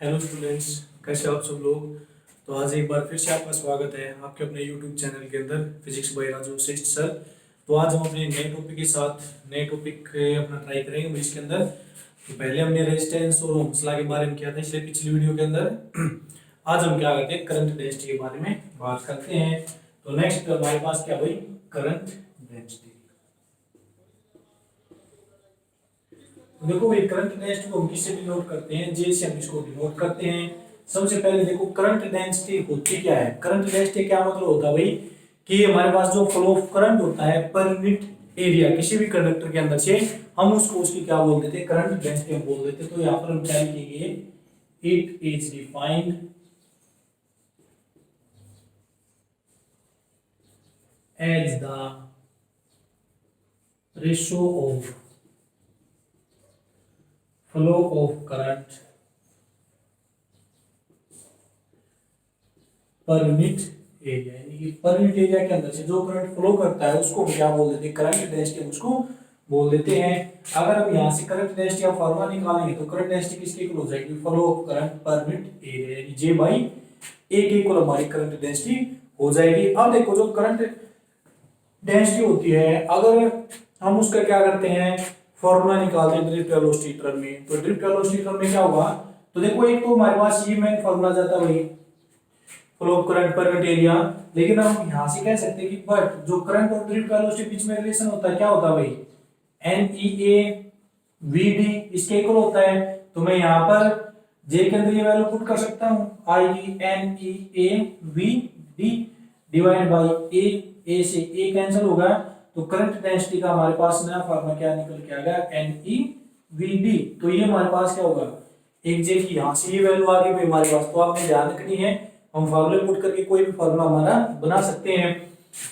Hello students, कैसे हो आप सब लोग। तो आज एक बार फिर से आपका स्वागत है आपके अपने यूट्यूब चैनल के अंदर physics bye Raju Vashishtha sir. तो आज हम अपने नए टॉपिक के साथ नए टॉपिक अपना ट्राई करेंगे फिजिक्स के अंदर। तो पहले हमने रेजिस्टेंस और ओम्स लॉ के बारे में किया था इसलिए पिछली वीडियो के अंदर। आज हम क्या करते हैं, करंट डेंसिटी के बारे में बात करते हैं। तो नेक्स्ट हमारे पास क्या भाई, करंट डेंसिटी। देखो भाई, करंट डेंसिटी को हम किससे डिनोट करते हैं, जे से हम इसको डिनोट करते हैं। सबसे पहले देखो करंट डेंसिटी होती क्या है। करंट डेंसिटी क्या मतलब होता है भाई, कि हमारे पास जो फ्लो ऑफ करंट होता है पर यूनिट एरिया किसी भी कंडक्टर के अंदर से, हम उसको उसकी क्या बोल देते हैं, करंट डेंसिटी हम बोल देते हैं। तो यहाँ पर हम क्या लिखेंगे, it is defined as the ratio of flow of current per unit area, यानी कि पर यूनिट एरिया के अंदर से जो करंट फ्लो करता है उसको हम क्या बोल देते हैं, करंट डेंसिटी उसको बोल देते हैं। अगर हम यहाँ से करंट डेंसिटी का फॉर्मूला निकालेंगे तो करंट डेंसिटी किसके इक्वल हो जाएगी, flow of current per unit area, यानी जे बाई ए के इक्वल हमारी करंट डेंसिटी हो जाएगी। अब देखो जो करंट डेंसिटी होती है, अगर हम उसका क्या करते हैं, फॉर्मूला निकालते हैं ड्रिफ्ट वेलोसिटी टर्म में। तो ड्रिफ्ट वेलोसिटी टर्म में क्या होगा, तो देखो एक तो हमारे पास ये मेन फॉर्मूला जाता है भाई, flow of current per unit area. लेकिन हम यहां से कह सकते हैं कि बट जो करंट और ड्रिफ्ट वेलोसिटी बीच में रिलेशन होता है क्या होता है भाई, n E A we d इसके इक्वल होता है। तो मैं यहां पर जे के अंदर ये वैल्यू पुट कर सकता हूं, I N E A we D divide by A से ए कैंसिल होगा। तो करंट डेंसिटी का हमारे पास नया फॉर्मूला क्या निकल के आ गया, एन ई वी डी। तो ये हमारे पास क्या होगा, एक जे की यहां से ये वैल्यू आ गई भाई हमारे पास। तो आपने ध्यान रखनी है, हम फॉर्मूले पुट करके कोई भी फॉर्मूला हमारा बना सकते हैं।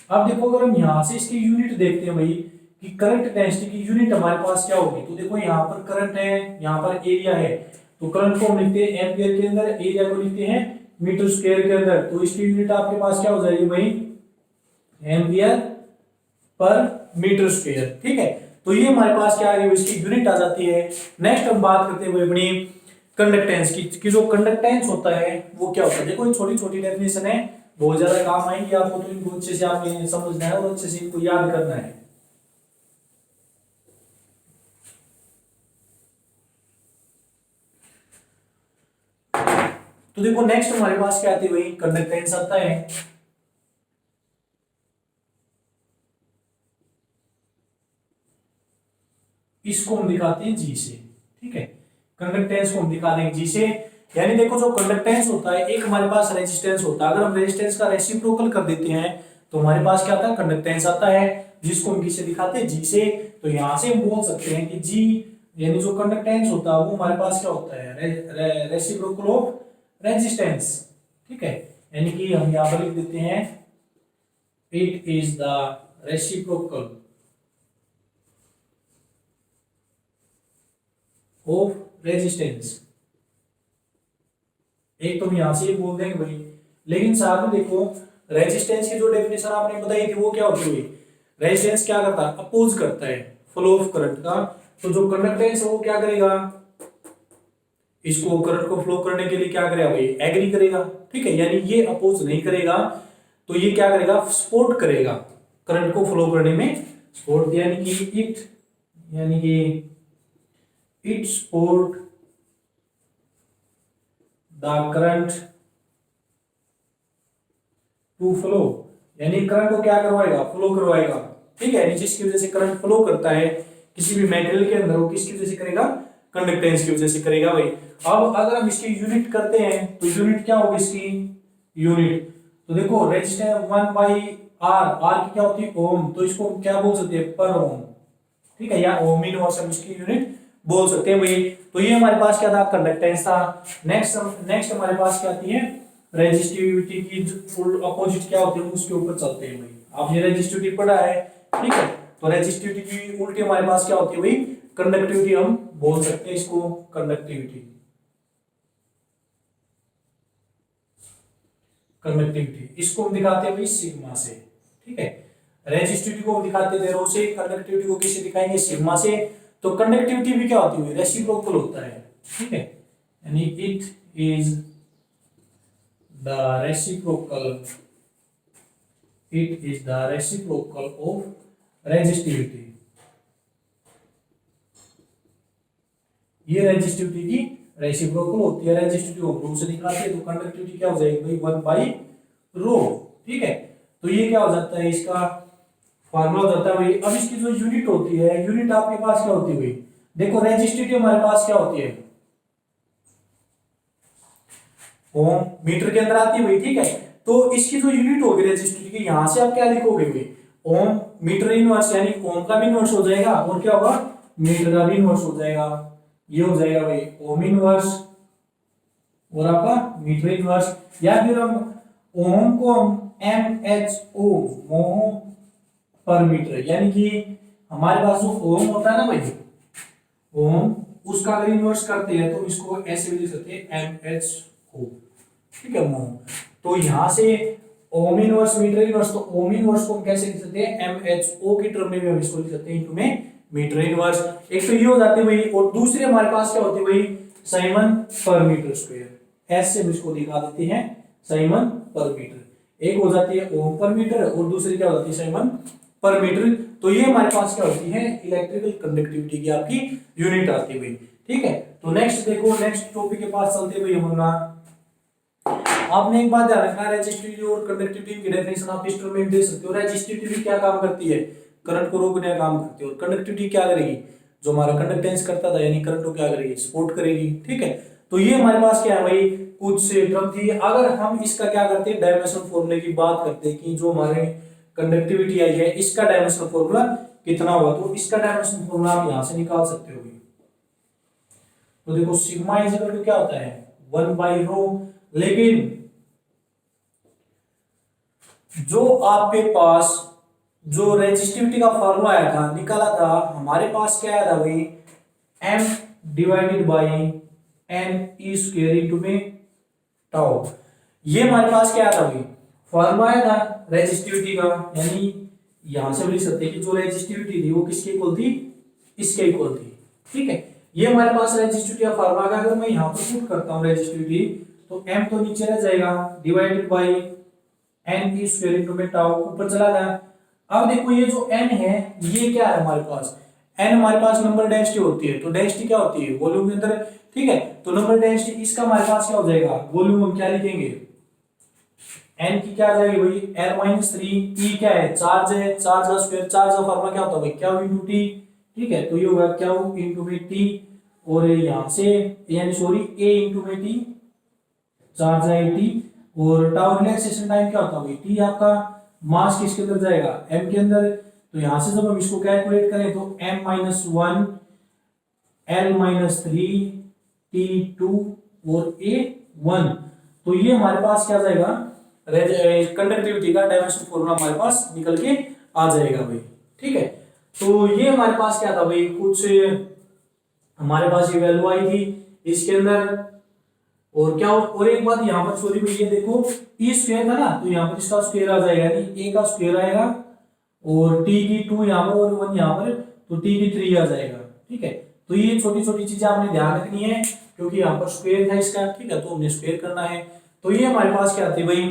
अब देखो अगर हम यहाँ से इसकी यूनिट देखते हैं भाई, कि करंट डेंसिटी की यूनिट हमारे पास क्या होगी। तो देखो यहाँ पर करंट है, यहाँ पर एरिया है। तो करंट को हम लिखते हैं एम्पियर के अंदर, एरिया को लिखते हैं मीटर स्क्वायर के अंदर। तो इसकी यूनिट आपके पास क्या हो जाएगी भाई, एम्पियर पर मीटर स्क्वायर। ठीक है, तो ये हमारे पास क्या आ गई, इसकी यूनिट आ जाती है। नेक्स्ट हम बात करते हैं अपनी कंडक्टेंस की जो कंडक्टेंस होता है वो क्या होता है। देखो ये छोटी छोटी डेफिनेशन है, बहुत ज्यादा काम आएंगे आपको, तो इनको अच्छे से आपने समझना है और अच्छे से इनको याद करना है। तो देखो नेक्स्ट हमारे पास क्या आती है भाई, कंडक्टेंस आता है। इसको हम दिखाते हैं जी से। ठीक है, कंडक्टेंस को हम दिखा देंगे जी से। यानी देखो जो कंडक्टेंस होता है, एक हमारे पास रेजिस्टेंस होता है। अगर हम रेजिस्टेंस का रेसिप्रोकल कर देते हैं तो हमारे पास क्या आता है, कंडक्टेंस आता है, जिसको हम किससे दिखाते हैं, जी से। तो यहां से हम बोल सकते हैं कि जी यानी जो कंडक्टेंस होता है वो हमारे पास क्या होता है, रेसिप्रोकल ऑफ रेजिस्टेंस। ठीक है, यानी कि हम यहां पर लिख देते हैं it is the reciprocal of resistance. एक तो हम यहां से बोल देंगे भाई, लेकिन साथ में देखो रेजिस्टेंस की जो डेफिनेशन आपने बताई थी वो क्या होती है, रेजिस्टेंस क्या करता है, अपोज करता है फ्लो ऑफ करंट का। तो जो कंडक्टेंस है वो क्या करेगा, इसको करंट को फ्लो करने के लिए क्या करेगा भाई, एग्री करेगा। ठीक है, यानी ये अपोज नहीं करेगा, तो ये क्या करेगा, सपोर्ट करेगा करंट को फ्लो करने में, सपोर्ट यानी कि it support the current to flow, यानी करंट को क्या करवाएगा, फ्लो करवाएगा। ठीक है, जिसकी वजह से करंट फ्लो करता है किसी भी मेटेरियल के अंदर, वो किसकी वजह से करेगा, कंडक्टेंस की वजह से करेगा भाई। अब अगर हम इसकी यूनिट करते हैं तो यूनिट क्या होगी इसकी यूनिट, तो देखो रेजिस्टेंस 1/r, r की क्या होती है, ओम। तो इसको क्या बोल सकते हैं, पर ओम। ठीक है, या ओम इनवर्स हम इसकी यूनिट बोल सकते हैं भाई। तो ये हमारे पास क्या था, कंडक्टेंस था। नेक्स्ट हमारे पास क्या आती है, रेजिस्टिविटी की फुल अपोजिट क्या होती है, उसके ऊपर चलते हैं भाई। आपने रेजिस्टिविटी पढ़ा है, ठीक है। तो रेजिस्टिविटी की उल्टी हमारे पास क्या होती है भाई, कंडक्टिविटी हम बोल सकते हैं इसको, कंडक्टिविटी इसको हम दिखाते हैं भाई सिग्मा से। ठीक है, रेजिस्टिविटी को हम दिखाते हैं रो से, कंडक्टिविटी को किससे दिखाएंगे, सिग्मा से। तो कंडक्टिविटी भी क्या होती है, रेसिप्रोकल होता है। ठीक है, यानी it is the reciprocal, it is the reciprocal of resistivity. ये रेजिस्टिविटी की रेसिप्रोकल होती है, रेजिस्टिविटी रो से निकालते हैं तो कंडक्टिविटी क्या हो जाएगी भाई 1/रो। ठीक है, तो ये क्या हो जाता है, इसका फार्मूला हो जाता है भाई। अब इसकी जो यूनिट होती है, यूनिट आपके पास क्या होती है भाई, देखो रेजिस्टिविटी हमारे पास क्या होती है, ओम मीटर के अंदर आती है भाई। ठीक है, तो इसकी जो यूनिट होगी रेजिस्टिविटी की, यहां से आप क्या लिखोगे भाई, ओम मीटर इनवर्स, यानी ओम का भी इनवर्स हो जाएगा और क्या होगा, मीटर का भी इनवर्स हो जाएगा। ये हो जाएगा भाई ओम इनवर्स और आपका मीटर इनवर्स, या फिर हम ओम को एम एच ओ मोह पर मीटर, यानी कि हमारे पास जो ओम होता है ना भाई, ओम उसका अगर इन्वर्स करते हैं तो इसको ऐसे भी लिख सकते हैं एम एच ओ। ठीक है, मोह। तो यहां से ओम इनवर्स मीटर इनवर्स, तो ओम इनवर्स को हम कैसे लिख सकते हैं, एम एच ओ की टर्म में भी हम इसको लिख सकते हैं इनटू में मीटर इनवर्स। एक तो ये हो जाती है भाई, और दूसरी हमारे पास क्या होती है भाई, साइमन पर मीटर स्क्वायर, ऐसे हम इसको दिखा देते हैं साइमन पर मीटर। एक हो जाती है ओम पर मीटर और दूसरी क्या हो जाती है साइमन पर मीटर। तो ये हमारे पास क्या होती है, इलेक्ट्रिकल कंडक्टिविटी की आपकी यूनिट आती है भाई। ठीक है, तो नेक्स्ट देखो, नेक्स्ट टॉपिक के पास चलते हैं भाई हम लोग। आपने एक बात ध्यान रखना, रेजिस्टिविटी और कंडक्टिविटी की डेफिनेशन आप इस टर्म में दे सकते हो। रेजिस्टिविटी क्या काम करती है, करंट को रोकने का काम करती है, और कंडक्टिविटी क्या करेगी, जो हमारा कंडक्टेंस करता था यानी करंट को क्या करेगी, सपोर्ट करेगी। ठीक है, तो ये हमारे पास क्या है भाई, कुछ टर्म थी। अगर हम इसका क्या करते हैं, डायमेंशन फॉर्मूले की बात करते हैं कि जो हमारे कंडक्टिविटी आई है इसका डायमेंशन फॉर्मूला कितना होगा, तो इसका डायमेंशन फॉर्मूला आप यहां से निकाल सकते हो। तो देखो सिग्मा इज इक्वल टू क्या होता है 1/रो, लेकिन जो आपके पास जो रेजिस्टिविटी का फॉर्मूला आया था, निकाला था, हमारे पास क्या आया था भाई, m divided by n E square into में टाउ। ये हमारे पास क्या आया था भाई, फॉर्मूला आया था रेजिस्टिविटी का, यानी यहां से लिख सकते हैं कि जो रेजिस्टिविटी थी वो किसके इक्वल थी, इसके इक्वल थी। ठीक है, ये हमारे पास रेजिस्टिविटी का फॉर्मूला का, अगर मैं यहां पर पुट करता हूं रेजिस्टिविटी, तो m तो नीचे रह जाएगा डिवाइडेड बाई n की स्क्वायर इनटू में टाउ, ऊपर चला गया। अब देखो ये जो n है ये क्या है हमारे पास, n हमारे पास नंबर डेंसिटी होती है, तो डेंसिटी क्या होती है वॉल्यूम के अंदर। ठीक है, तो नंबर डेंसिटी इसका हमारे पास क्या हो जाएगा, वॉल्यूम हम क्या लिखेंगे, n की क्या आ जाएगी भाई L-3, e क्या है, चार्ज है, चार्ज का स्क्वायर, चार्ज का फॉर्मूला क्या होता है भाई Q इनटू T। ठीक है, तो ये होगा Q इनटू में T, और यहां से यानी सॉरी A इनटू में T, चार्ज है T, और टाउ रिलैक्सेशन टाइम क्या होता है भाई T। आपका मास किसके अंदर जाएगा, m के अंदर, तो यहां से जब हम इसको कैलकुलेट करें तो m-1 L-3 T2 और A1, तो ये हमारे पास क्या जाएगा, कंडक्टिविटी का डायमेंशन फॉर्मूला हमारे पास निकल के आ जाएगा भाई। ठीक है, तो ये हमारे पास क्या था भाई, कुछ हमारे पास ये वैल्यू आई थी इसके अंदर, और क्या, और एक बात यहाँ पर सॉरी भाई, ये देखो ई स्क्वायर था ना, तो यहाँ पर इसका स्क्वायर आ जाएगा, यानी ए का स्क्वायर आएगा, और टी की 2 यहाँ पर और 1 यहाँ पर, तो टी की 3 आ जाएगा। ठीक है, तो ये छोटी छोटी चीजें आपने ध्यान रखनी है, क्योंकि यहाँ पर स्क्वायर था इसका। ठीक है, तो हमने स्क्वायर करना है। तो ये हमारे पास क्या आती है भाई,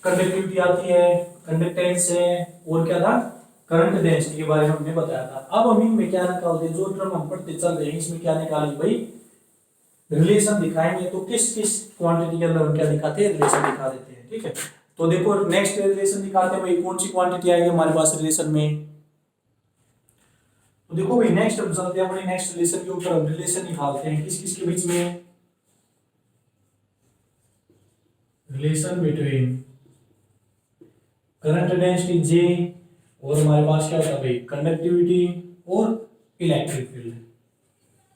कंडक्टिविटी आती है, कंडक्टेंस है, और क्या था, करंट डेंसिटी के बारे में हमने बताया था। अब हम इनमें क्या निकालते हैं, जो टर्म हम पढ़ते चल रहे हैं इसमें क्या निकालेंगे भाई, रिलेशन दिखाएंगे। तो किस किस क्वांटिटी के अंदर हम क्या दिखाते हैं, रिलेशन दिखा देते हैं। ठीक है, तो देखो नेक्स्ट रिलेशन दिखाते हैं भाई, कौन सी क्वांटिटी आएगी हमारे पास रिलेशन में। तो देखो भाई नेक्स्ट हम चलते हैं अपने नेक्स्ट रिलेशन के ऊपर, हम रिलेशन निकालते हैं किस किस के बीच में, relation between current density J और हमारे पास क्या होता है भाई, कंडक्टिविटी और इलेक्ट्रिक फील्ड।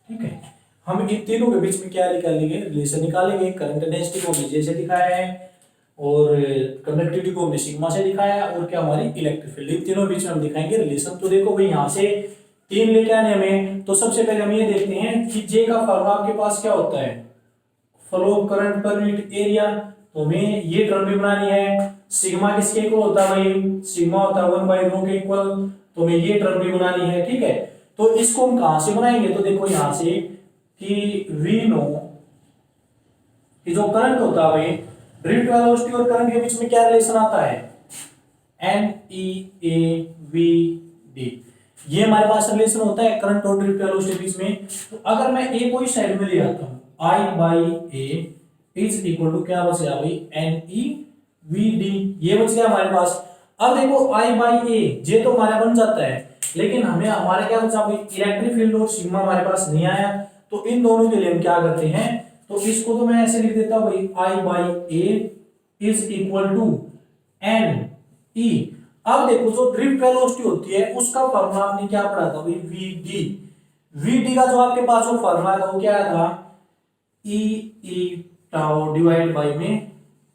ठीक है, हम इन तीनों के बीच में क्या निकालेंगे, रिलेशन निकालेंगे। करंट डेंसिटी को हमने J से दिखाया है, और कंडक्टिविटी को हमने सिग्मा से दिखाया है, और क्या हमारी इलेक्ट्रिक फील्ड, इन तीनों बीच में हम दिखाएंगे रिलेशन। तो देखो भाई यहाँ से 3 लेके आने हमें, तो सबसे पहले हम ये देखते हैं कि J का फॉर्मूला आपके पास क्या होता है, flow current per unit area, तो हमें ये टर्म भी बनानी है। सिग्मा किसके इक्वल होता है भाई, सिग्मा होता है 1/रो के इक्वल, तो हमें ये टर्म भी बनानी है। ठीक है, तो इसको हम कहां से बनाएंगे, तो देखो यहां से कि वी नो कि जो करंट होता है भाई, ड्रिफ्ट वेलोसिटी और करंट के बीच में क्या रिलेशन आता है, NEAVD, ये हमारे पास रिलेशन होता है करंट और ड्रिफ्ट वेलोसिटी के बीच में। तो अगर मैं ए को इस साइड में ले आता हूं, I/A इज इक्वल टू क्या बच गया भाई, NEVD, ये बच गया हमारे पास। अब देखो I/A ये तो हमारा बन जाता है, लेकिन हमें हमारे क्या बचा भाई, इलेक्ट्रिक फील्ड और सिग्मा हमारे पास नहीं आया। तो इन दोनों के लिए हम क्या करते हैं, तो इसको तो मैं ऐसे लिख देता हूं भाई, I/A is equal to NE। अब देखो जो ड्रिफ्ट वेलोसिटी होती है उसका फॉर्मूला आपने क्या पढ़ा था भाई, VD का जो आपके पास जो फॉर्मूला था वो क्या था, E टाउ डिवाइड बाय में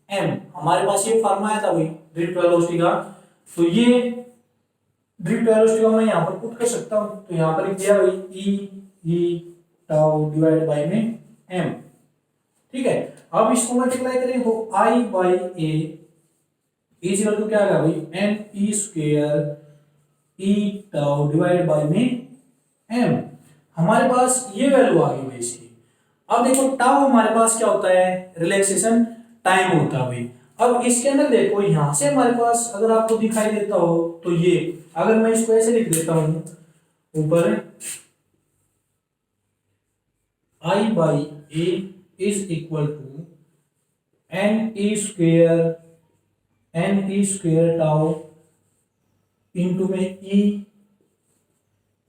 M। हमारे पास ये फॉर्मूला आया था भाई ड्रिफ्ट वेलोसिटी का। तो ये ड्रिफ्ट वेलोसिटी को मैं यहाँ पर पुट कर सकता हूँ, तो यहाँ पर लिख दिया भाई E टाउ डिवाइड बाय में M। ठीक है, अब इसको मल्टीप्लाई करें तो I/A इज इक्वल टू क्या आएगा भाई, NE square E tau divide by में M। हमारे पास ये वैल्यू आ गई भाई इसकी। अब देखो टाउ हमारे पास क्या होता है, रिलैक्सेशन टाइम होता है भाई। अब इसके अंदर देखो यहां से हमारे पास अगर आपको दिखाई देता हो तो ये, अगर मैं इसको ऐसे लिख देता हूं ऊपर, I/A is equal to NE square tau into में E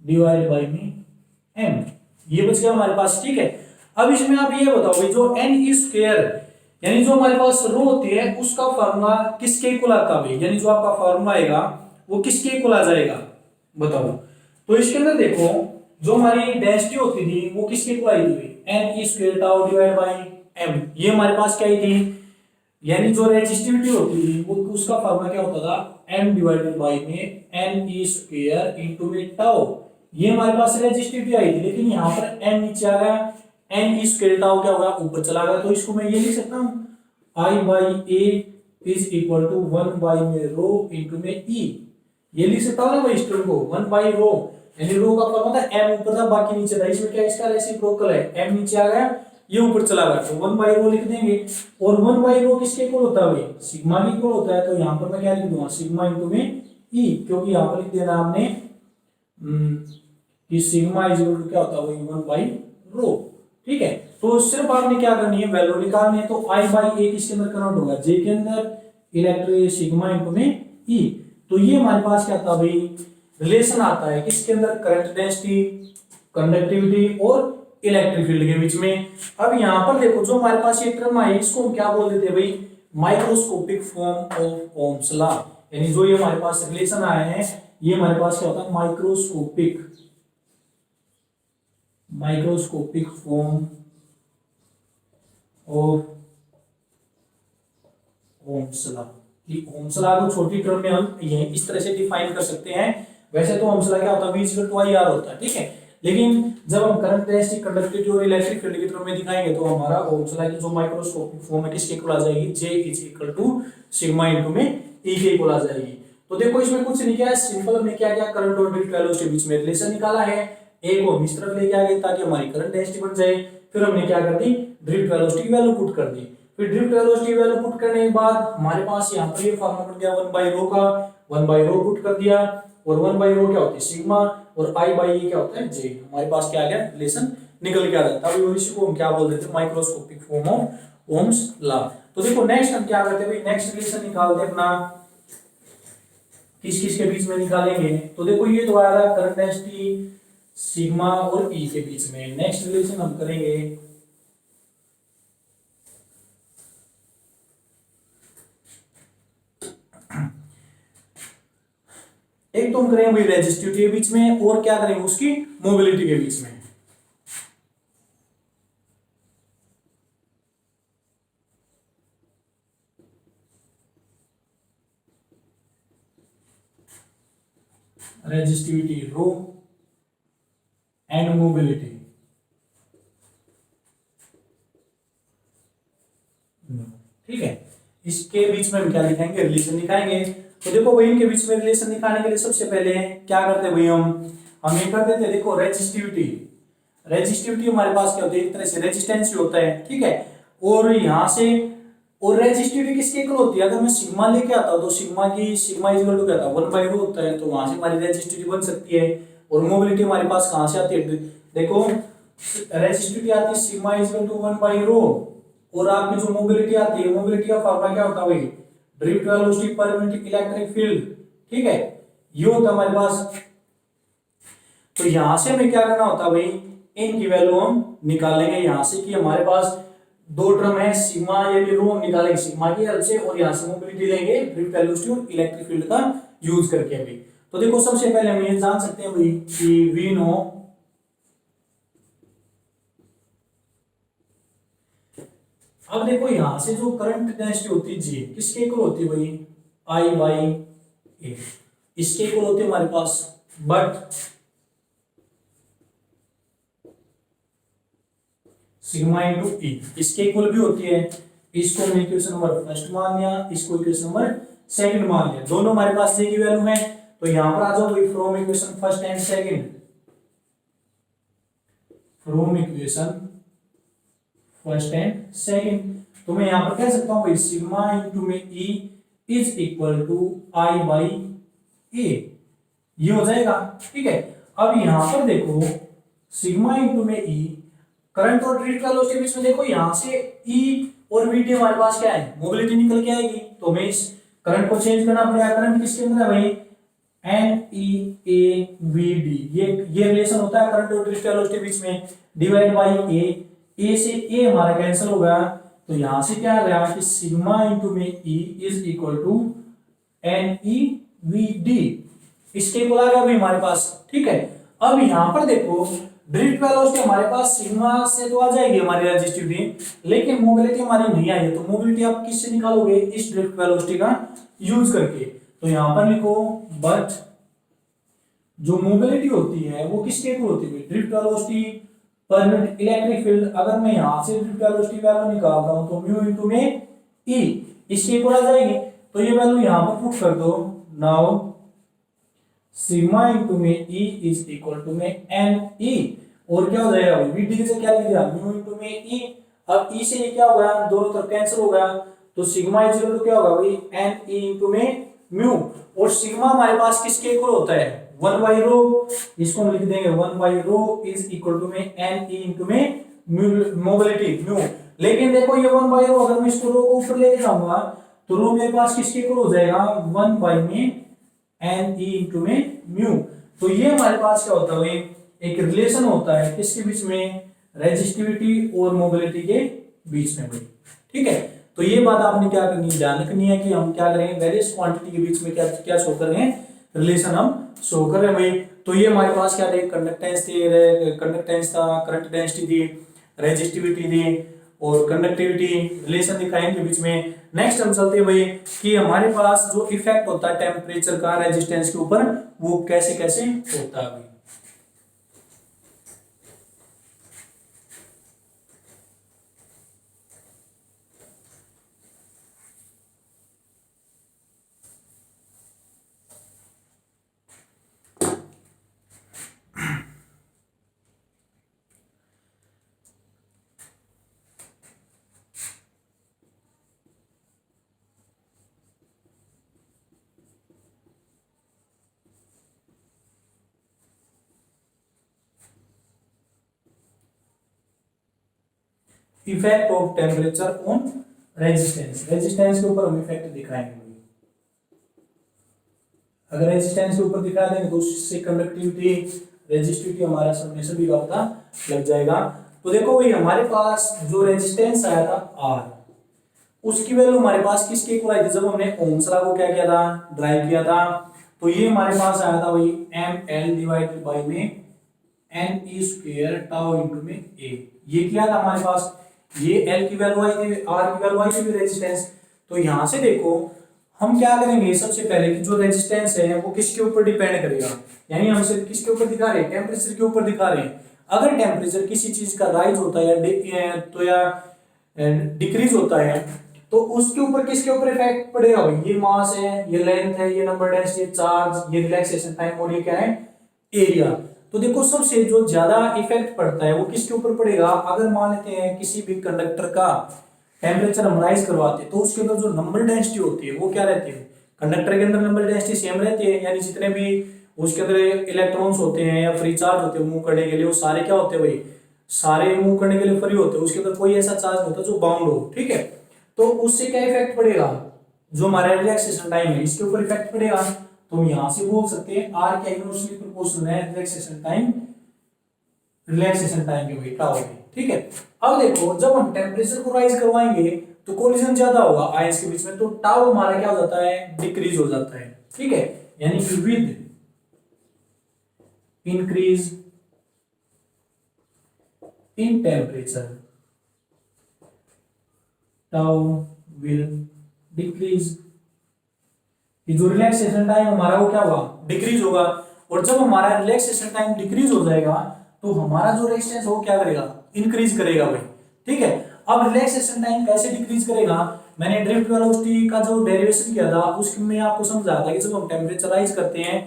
डिवाइड बाय में M। ये बच गया हमारे पास। ठीक है, अब इसमें आप ये बताओ भाई, जो NE स्क्वायर यानी जो हमारे पास रो होती है उसका फॉर्मूला किसके इक्वल आता है भाई, यानी जो आपका फॉर्मूला आएगा वो किसके इक्वल आ जाएगा बताओ। तो इसके अंदर देखो जो हमारी डेंसिटी होती थी वो किसके इक्वल आई थी, NE square tau divide by M। ये हमारे पास क्या आई थी, यानी जो रेजिस्टिविटी होती थी वो उसका फॉर्मूला क्या होता था, M डिवाइडेड बाय में NE स्क्वायर इनटू में टाउ। ये हमारे पास रेजिस्टिविटी आई थी, लेकिन यहाँ पर M नीचे आ गया, NE स्क्वायर टाउ क्या होगा, ऊपर चला गया। तो इसको मैं ये लिख सकता हूँ, I/A is equal to 1 bye में रो इनटू में E। ये लिख सकता हूँ ना भाई इस टर्म को, 1 बाय रो, यानी रो का फॉर्मूला था M ऊपर था बाकी नीचे था, इसमें क्या इसका रेसिप्रोकल है, M नीचे आ गया ये ऊपर चला गया, तो 1 बाय रो लिख देंगे। और 1 बाय रो किसके इक्वल होता है भाई, सिग्मा के इक्वल होता है। तो यहाँ पर मैं क्या लिख दूंगा, सिग्मा इनटू में E, क्योंकि यहाँ पर लिख देना हमने कि सिग्मा इज इक्वल टू क्या होता है भाई, 1 बाय रो। ठीक है, तो सिर्फ आपने क्या करनी है, वैल्यू निकालनी है। तो I/A किसके अंदर कन्वर्ट होगा, J के अंदर, इलेक्ट्रिक सिग्मा इनटू में E। तो ये हमारे पास क्या था भाई, रिलेशन आता है किसके अंदर, करंट डेंसिटी, कंडक्टिविटी और इलेक्ट्रिक फील्ड के बीच में। अब यहाँ पर देखो जो हमारे पास ये टर्म आई इसको हम क्या बोल देते हैं भाई, microscopic form of Ohm's law. यानी जो ये हमारे पास रिलेशन आया है ये हमारे पास क्या होता है, microscopic form of Ohm's law. Ohm's law को छोटी टर्म में हम ये इस तरह से डिफाइन कर सकते हैं। वैसे तो ओम्स लॉ क्या होता है, V इक्वल टू IR होता है। ठीक है, लेकिन जब हम करंट डेंसिटी, कंडक्टिविटी और इलेक्ट्रिक फील्ड की टर्म में दिखाएंगे तो हमारा ओम्स लॉ की जो माइक्रोस्कोपिक फॉर्म है किसके इक्वल आ जाएगी, J is equal to sigma into में E के इक्वल आ जाएगी। तो देखो इसमें कुछ नहीं किया है, सिंपल हमने क्या किया, करंट और ड्रिफ्ट वेलोसिटी के बीच में रिलेशन निकाला है। ए को हम इस तरफ लेके आ गए ताकि हमारी करंट डेंसिटी बन जाए। फिर हमने क्या कर दी, ड्रिफ्ट वेलोसिटी की वैल्यू पुट कर दी। फिर ड्रिफ्ट वेलोसिटी की वैल्यू पुट करने के बाद हमारे पास यहाँ पर ये फॉर्मूला बन गया 1 बाय रो का, 1 बाय रो पुट कर दिया। और 1 बाय रो क्या होती है, सिग्मा, और I/A क्या होता है, J। हमारे पास क्या आ गया, रिलेशन निकल के आ जाता है। इसी को हम क्या बोल देते हैं, microscopic form of Ohm's law. तो देखो नेक्स्ट हम क्या करते हैं भाई, नेक्स्ट रिलेशन निकालते हैं अपना, किस किस के बीच में निकालेंगे। तो देखो ये तो आ रहा है करंट डेंसिटी सिग्मा और E के बीच में। नेक्स्ट रिलेशन हम करेंगे एक तो हम करेंगे भाई रेजिस्टिविटी के बीच में, और क्या करेंगे उसकी मोबिलिटी के बीच में। Resistivity rho and mobility. ठीक है, इसके बीच में हम क्या लिखेंगे, रिलेशन दिखाएंगे। तो देखो भाई इनके बीच में रिलेशन दिखाने के लिए सबसे पहले क्या करते हैं भाई, हम ये कर देते हैं, देखो रेजिस्टिविटी हमारे पास क्या होती है, एक तरह से रेजिस्टेंस ही होता है। ठीक है, और यहाँ से और रेजिस्टिविटी किसके इक्वल होती है, अगर मैं सिग्मा लेके आता हूँ तो सिग्मा इज इक्वल टू क्या था 1/ρ होता है, तो वहां से हमारी रेजिस्टिविटी बन सकती है। और मोबिलिटी हमारे पास कहाँ से आती है, देखो रेजिस्टिविटी आती है सिग्मा इज इक्वल टू 1/ρ, और आपकी जो मोबिलिटी आती है, मोबिलिटी का फॉर्मूला क्या होता है भाई, drift velocity per unit electric field, ठीक है, ये होता है हमारे पास। तो यहां से हमें क्या करना होता है भाई, इनकी वैल्यू हम निकालेंगे यहां से कि हमारे पास दो टर्म है सिग्मा या रो, हम निकालेंगे सिग्मा की हेल्प से, और यहां से मोबिलिटी लेंगे ड्रिफ्ट वेलोसिटी और इलेक्ट्रिक फील्ड का यूज करके अभी। तो देखो सबसे पहले हम ये जान सकते हैं भाई कि वी नो अब देखो यहां से जो करंट डेंसिटी होती है जी किसके इक्वल होती है भाई, आई बाई ए, इसके इक्वल होती है हमारे पास, बट सिग्मा इंटू ई इसके इक्वल भी होती है। इसको हमने इक्वेशन नंबर फर्स्ट मान लिया, इसको इक्वेशन नंबर सेकंड मान लिया, दोनों हमारे पास जे की वैल्यू है। तो यहां पर आ जाओ भाई from equation first and second, from equation first and second, तो मैं यहां पर कह सकता हूं भाई सिग्मा इंटू में ई is equal to I by A, ये हो जाएगा, ठीक है। अब यहां पर देखो सिग्मा इंटू में ई करंट और ड्रिफ्ट वेलोसिटी के बीच में देखो यहां से ई और वी टी हमारे पास क्या है, मोबिलिटी निकल के आएगी, तो हमें इस करंट को चेंज करना पड़ेगा। करंट किसके अंदर है भाई, n E A we d, ये रिलेशन होता है करंट और ड्रिफ्ट वेलोसिटी के बीच में, डिवाइड बाई ए से ए हमारा कैंसिल हो गया, तो यहां से क्या आ गया कि सिग्मा इंटू में ई is equal to n e v d, इसके इक्वल आ गया भाई हमारे पास, ठीक है। अब यहां पर देखो ड्रिफ्ट वेलोसिटी हमारे पास सिग्मा से तो आ जाएगी हमारी रेजिस्टिविटी, लेकिन मोबिलिटी हमारी नहीं आई है, तो मोबिलिटी आप किससे निकालोगे, इस ड्रिफ्ट वेलोसिटी का यूज करके। तो यहां पर लिखो बट जो मोबिलिटी होती है वो किसके इक्वल होती है, drift velocity per unit electric field. अगर मैं यहां से ड्रिफ्ट वेलोसिटी वैल्यू निकालता हूं तो म्यू इनटू में ई इसके इक्वल आ जाएगी, तो ये वैल्यू यहां पर पुट कर दो। नाउ सिग्मा इंटू में ई इज इक्वल टू में एन ई, और क्या हो जाएगा भाई वी डी से क्या लिख दिया म्यू इंटू में ई, अब ई से ये क्या हो गया दोनों तरफ कैंसिल हो गया, तो सिग्मा इज इक्वल टू क्या होगा भाई एन ई इंटू में म्यू, और सिग्मा हमारे पास किसके इक्वल होता है 1/ρ, इसको हम लिख देंगे 1/ρ इज इक्वल टू में एन ई इंटू में मोबिलिटी म्यू। लेकिन देखो ये 1/ρ अगर मैं इसको रो को ऊपर लेके जाऊंगा तो रो मेरे पास किसके इक्वल हो जाएगा 1 में एन ई इंटू में म्यू। तो ये हमारे पास क्या होता है एक रिलेशन होता है किसके बीच में, रेजिस्टिविटी और मोबिलिटी के बीच में भाई, ठीक है। तो ये बात आपने क्या करनी है, ध्यान रखनी है कि हम क्या करेंगे वेरियस क्वांटिटी के बीच में क्या क्या शो कर रहे हैं, रिलेशन हम शो कर रहे हैं भाई। तो ये हमारे पास क्या थे, कंडक्टेंस था, करंट डेंसिटी थी, रेजिस्टिविटी थी और कंडक्टिविटी, रिलेशन दिखाए इनके बीच में। नेक्स्ट हम चलते हैं भाई कि हमारे पास जो इफेक्ट होता है टेम्परेचर का रेजिस्टेंस के ऊपर वो कैसे कैसे होता है भाई। Effect of temperature on resistance, resistance के ऊपर हम इफेक्ट दिखाएंगे। अगर रेजिस्टेंस के ऊपर दिखा देंगे तो उससे कंडक्टिविटी रेजिस्टिविटी हमारा सभी का पता लग जाएगा। तो देखो भाई हमारे पास जो रेजिस्टेंस आया था R, उसकी वैल्यू हमारे पास किसके इक्वल आई थी, जब हमने ओम्स लॉ को क्या किया था, ड्राइव किया था, तो ये हमारे पास आया था भाई ml डिवाइडेड बाय में n e square tau into में a। ये क्या था हमारे पास, ये L की वैल्यू आई थी, R की वैल्यू आई थी रेजिस्टेंस। तो यहां से देखो हम क्या करेंगे, सबसे पहले कि जो रेजिस्टेंस है वो किसके ऊपर डिपेंड करेगा, यानी हम सिर्फ किसके ऊपर दिखा रहे हैं, टेम्परेचर के ऊपर दिखा रहे हैं। अगर टेम्परेचर किसी चीज का राइज होता है तो या डिक्रीज होता है तो उसके ऊपर किसके ऊपर इफेक्ट पड़ेगा भाई, ये मास है, ये लेंथ है, ये नंबर डेंसिटी, चार्ज, ये रिलैक्सेशन टाइम और ये क्या है एरिया। तो देखो सबसे जो ज्यादा इफेक्ट पड़ता है वो किसके ऊपर पड़ेगा, अगर मान लेते हैं किसी भी कंडक्टर का टेम्परेचर हम राइज करवाते हैं तो उसके अंदर जो नंबर डेंसिटी होती है वो क्या रहती है, कंडक्टर के अंदर नंबर डेंसिटी सेम रहती है, यानी जितने भी उसके अंदर इलेक्ट्रॉन्स होते हैं या फ्री चार्ज होते हैं मूव करने के लिए, वो सारे क्या होते हैं भाई, सारे मूव करने के लिए फ्री होते हैं, उसके अंदर कोई ऐसा चार्ज होता है जो बाउंड हो, ठीक है। तो उससे क्या इफेक्ट पड़ेगा, जो हमारा रिलैक्सेशन टाइम है इसके ऊपर इफेक्ट पड़ेगा। तो हम यहां से बोल सकते हैं आर क्या इनवर्सली प्रोपोर्शनल है रिलैक्सेशन टाइम के वही टाउ है, ठीक है। अब देखो जब हम टेम्परेचर को राइज करवाएंगे तो कोलिजन ज्यादा होगा आयंस के बीच में, तो टाउ हमारा क्या हो जाता है, डिक्रीज हो जाता है, ठीक है। यानी कि with increase in temperature tau will decrease, जो रिलैक्सेशन टाइम हमारा वो क्या होगा, डिक्रीज होगा। और जब हमारा रिलैक्सेशन टाइम डिक्रीज हो जाएगा तो हमारा जो रेजिस्टेंस वो क्या करेगा, इंक्रीज करेगा भाई, ठीक है। अब रिलैक्सेशन टाइम कैसे डिक्रीज करेगा, मैंने ड्रिफ्ट वेलोसिटी का जो डेरिवेशन किया था उसमें आपको समझाया था कि जब हम टेम्परेचर करते हैं,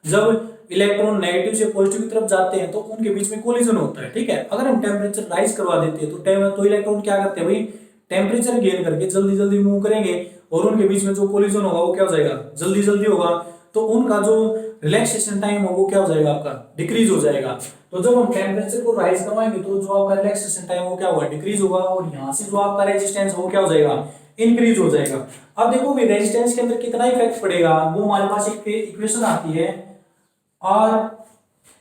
जब इलेक्ट्रॉन नेगेटिव से पॉजिटिव की तरफ जाते हैं तो उनके बीच में कोलिजन होता है, ठीक है। अगर हम टेम्परेचर राइज करवा देते हैं तो इलेक्ट्रॉन क्या करते हैं भाई, टेम्परेचर गेन करके जल्दी जल्दी मूव करेंगे और उनके बीच में जो कोलिजन होगा वो क्या हो जाएगा, जल्दी जल्दी होगा, तो उनका जो रिलैक्सेशन टाइम हो वो क्या हो जाएगा, आपका डिक्रीज हो जाएगा। तो जब हम टेम्परेचर को राइज करवाएंगे तो जो आपका रिलैक्सेशन टाइम वो क्या होगा, डिक्रीज होगा, और यहाँ से जो आपका रेजिस्टेंस वो क्या हो जाएगा, इंक्रीज हो जाएगा। अब देखो भाई रेजिस्टेंस के अंदर कितना इफेक्ट पड़ेगा, वो हमारे पास एक इक्वेशन आती है आर,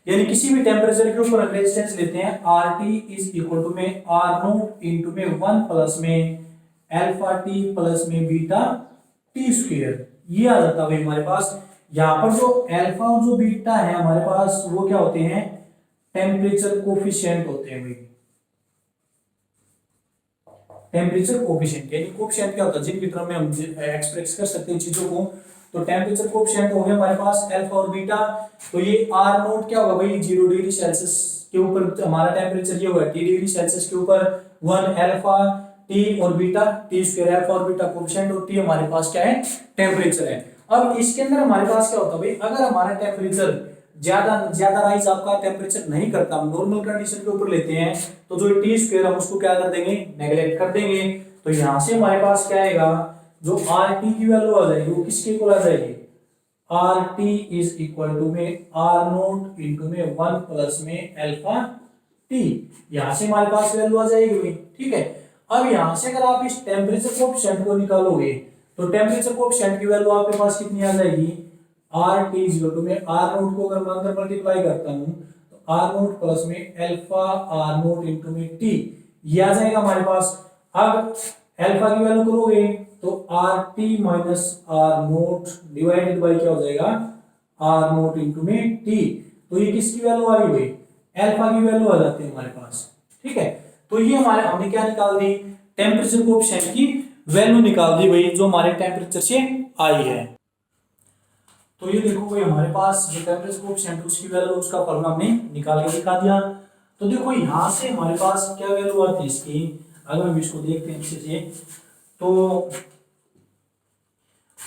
यानी किसी भी टेम्परेचर के ऊपर रेजिस्टेंस लेते हैं, R t is equal to में आर नोट इंटू में 1 प्लस में अल्फा टी प्लस में बीटा टी स्क्वायर, ये आ जाता है हमारे पास। यहाँ पर जो अल्फा और जो बीटा है हमारे पास वो क्या होते हैं, टेम्परेचर कोफिशिएंट होते हैं भाई, टेम्परेचर कोफिशिएंट, यानी कोफिशिएंट क्या होता है जिनकी टर्म में हम एक्सप्रेस कर सकते हैं चीजों को। तो टेम्परेचर कोफिशिएंट हो गया हमारे पास अल्फा और बीटा, तो ये आर नोट क्या होगा भाई, 0 डिग्री सेल्सियस के ऊपर हमारा टेम्परेचर ये होगा, टी डिग्री सेल्सियस के ऊपर 1 अल्फा टी और बीटा टी स्क्वायर, अल्फा और बीटा कोफिशिएंट, और टी हमारे पास क्या है, टेम्परेचर है। अब इसके अंदर हमारे पास क्या होता है भाई, अगर हमारा टेम्परेचर ज्यादा ज्यादा राइज आपका टेम्परेचर नहीं करता, हम नॉर्मल कंडीशन के ऊपर लेते हैं, तो जो टी स्क्वायर हम उसको क्या कर देंगे, नेगलेक्ट कर देंगे। तो यहां से हमारे पास क्या आएगा, जो आर टी की वैल्यू आ जाएगी वो किसके इक्वल आ जाएगी, R t is equal to में आर नोट इंटू में 1 प्लस में अल्फा टी, यहां से हमारे पास वैल्यू आ जाएगी भाई, ठीक है। अब यहां से अगर आप इस टेम्परेचर कोएफिशिएंट को निकालोगे तो टेम्परेचर कोएफिशिएंट की वैल्यू आपके पास कितनी आ जाएगी, R t is equal to में आर नोट को अगर मैं अंदर मल्टीप्लाई करता हूं तो आर नोट प्लस में अल्फा आर नोट इंटू में टी, ये आ जाएगा हमारे पास। अब अल्फा की वैल्यू करोगे तो R t minus R naught divided by क्या हो जाएगा, आर नोट इंटू में टी, तो ये किसकी वैल्यू आ गई भाई, अल्फा की वैल्यू आ जाती है हमारे पास, ठीक है। तो ये हमारे हमने क्या निकाल दी, टेम्परेचर कोएफिशिएंट की वैल्यू निकाल दी भाई जो हमारे टेम्परेचर से आई है। तो ये देखो भाई हमारे पास जो टेम्परेचर कोएफिशिएंट है उसकी वैल्यू, उसका फॉर्मूला हमने निकाल के दिखा दिया। तो देखो यहां से हमारे पास क्या वैल्यू आती है इसकी, अगर हम इसको देखते हैं अच्छे से तो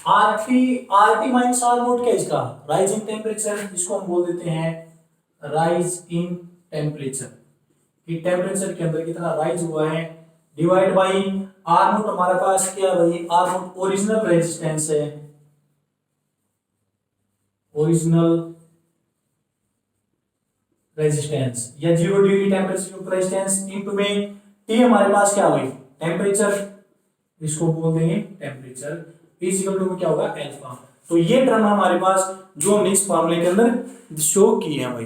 आरटी माइनस आर नोट क्या है इसका, राइज इन टेम्परेचर, इसको हम बोल देते हैं राइज इन टेम्परेचर, कि टेम्परेचर के अंदर कितना राइज हुआ है, डिवाइड बाई आर नोट हमारे पास क्या है भाई, आर नोट ओरिजिनल रेजिस्टेंस है, ओरिजिनल रेजिस्टेंस या 0 डिग्री टेम्परेचर के ऊपर रेजिस्टेंस इनटू में टी हमारे पास क्या हुई, टेम्परेचर, इसको बोल देंगे टेम्परेचर इज इक्वल टू क्या होगा अल्फा। तो ये टर्म हमारे पास जो हमने इस फार्मूले के अंदर शो की है भाई,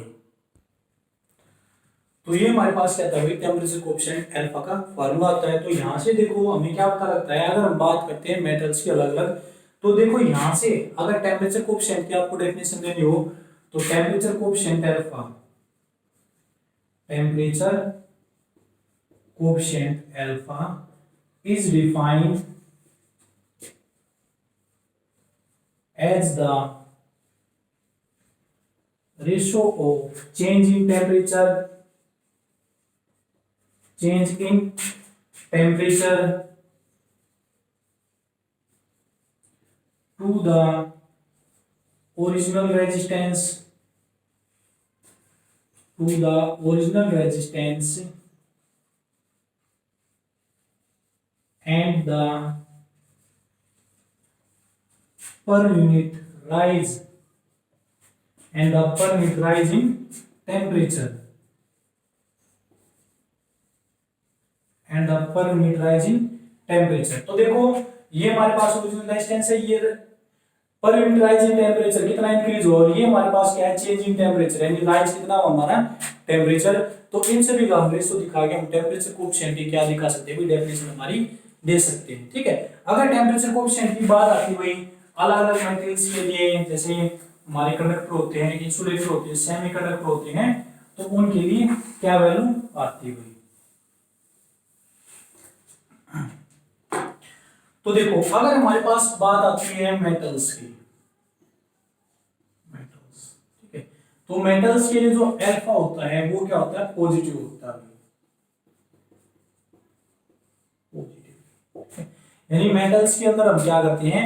तो ये हमारे पास क्या था भाई, टेम्परेचर कोएफिशिएंट अल्फा का फार्मूला आता है। तो यहां से देखो हमें क्या पता लगता है, अगर हम बात करते हैं मेटल्स की अलग अलग, तो देखो यहां से अगर टेम्परेचर कोएफिशिएंट की आपको डेफिनेशन देनी हो तो temperature coefficient alpha, temperature coefficient alpha is defined as the ratio of change in temperature to the original resistance and the per unit rise and the per unit rise in temperature and the per unit rise in temperature। तो देखो ये हमारे पास original resistance है, ये per unit rise in temperature कितना increase हो, और ये हमारे पास क्या है, चेंज इन टेम्परेचर, यानी राइज कितना हो हमारा टेम्परेचर। तो इन सभी का हम रेशो दिखा के हम टेम्परेचर कोएफिशिएंट की क्या दिखा सकते हैं, भी डेफिनेशन हमारी दे सकते हैं। ठीक है, अगर टेम्परेचर कोएफिशिएंट की बात आती है भाई अलग अलग मटेरियल्स के लिए, जैसे हमारे कंडक्टर होते हैं, इंसुलेटर होते हैं, सेमीकंडक्टर होते हैं, तो उनके लिए क्या वैल्यू आती है भाई। तो देखो अगर हमारे पास बात आती है मेटल्स की, मेटल्स, ठीक है, तो मेटल्स के लिए जो अल्फा होता है वो क्या होता है, पॉजिटिव होता है, पॉजिटिव। यानी मेटल्स के अंदर हम क्या करते हैं,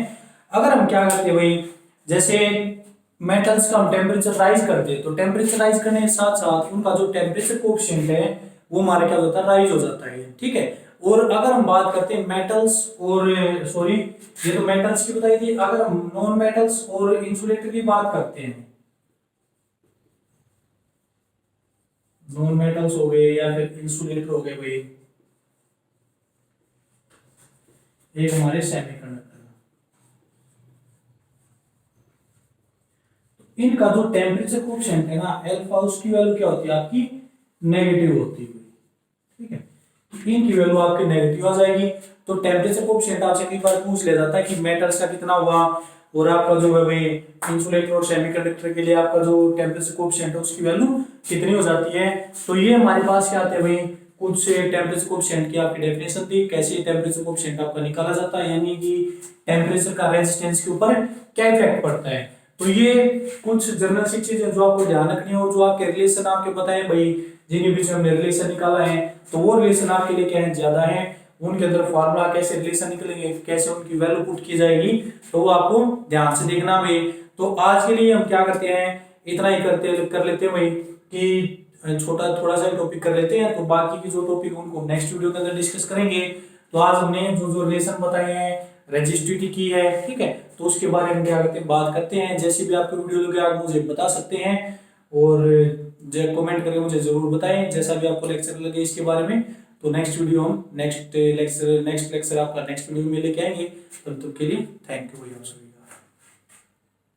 अगर हम क्या करते हैं भाई, जैसे मेटल्स का हम टेम्परेचर राइज करते हैं, तो टेम्परेचर राइज करने के साथ साथ उनका जो टेम्परेचर कोएफिशिएंट है वो हमारे क्या होता है, राइज हो जाता है। ठीक है, और अगर हम बात करते हैं मेटल्स और सॉरी ये तो मेटल्स की बताई थी, अगर हम नॉन मेटल्स और इंसुलेटर की बात करते हैं, नॉन मेटल्स हो गए या फिर इंसुलेटर हो गए भाई, एक हमारे सेमीकंडक्टर, इनका जो टेम्परेचर कोएफिशिएंट है ना अल्फा, उसकी वैल्यू क्या होती है आपकी, नेगेटिव होती है। ठीक है, इनकी वैल्यू आपकी नेगेटिव आ जाएगी। तो टेम्परेचर कोएफिशिएंट आपसे कई बार पूछ ले जाता है कि मेटल्स का कितना हुआ, और आपका जो है भाई इंसुलेटर और सेमीकंडक्टर के लिए आपका जो टेम्परेचर कोएफिशिएंट है उसकी वैल्यू कितनी हो जाती है। तो ये हमारे पास क्या आते हैं भाई, कुछ टेम्परेचर कोएफिशिएंट की आपकी डेफिनेशन थी, कैसे टेम्परेचर कोएफिशिएंट आपका निकाला जाता है, यानी कि टेम्परेचर का रेजिस्टेंस के ऊपर क्या इफेक्ट पड़ता है। तो ये कुछ जनरल सी चीजें जो आपको ध्यान रखनी है, और जो आपके रिलेशन आपके बताए भाई, जिनके बीच में हमने रिलेशन निकाला है, तो वो रिलेशन आपके लिए क्या है, ज्यादा है, उनके अंदर फॉर्मूला कैसे रिलेशन निकलेंगे, कैसे उनकी वैल्यू पुट की जाएगी, तो वो आपको ध्यान से देखना भाई। तो आज के लिए हम क्या करते हैं, इतना ही कर लेते हैं भाई, कि छोटा थोड़ा सा टॉपिक कर लेते हैं, तो बाकी की जो टॉपिक उनको नेक्स्ट वीडियो के अंदर डिस्कस करेंगे। तो आज हमने जो जो रिलेशन बताए हैं, रेजिस्टिविटी की है, ठीक है, तो उसके बारे में क्या करते हैं, बात करते हैं। जैसे भी आपको वीडियो लगे आप मुझे बता सकते हैं, और जो कमेंट करके मुझे जरूर बताएं जैसा भी आपको लेक्चर लगे इसके बारे में। तो नेक्स्ट वीडियो हम नेक्स्ट लेक्चर आपका नेक्स्ट वीडियो में लेके आएंगे। तब तक के लिए थैंक यू भैया।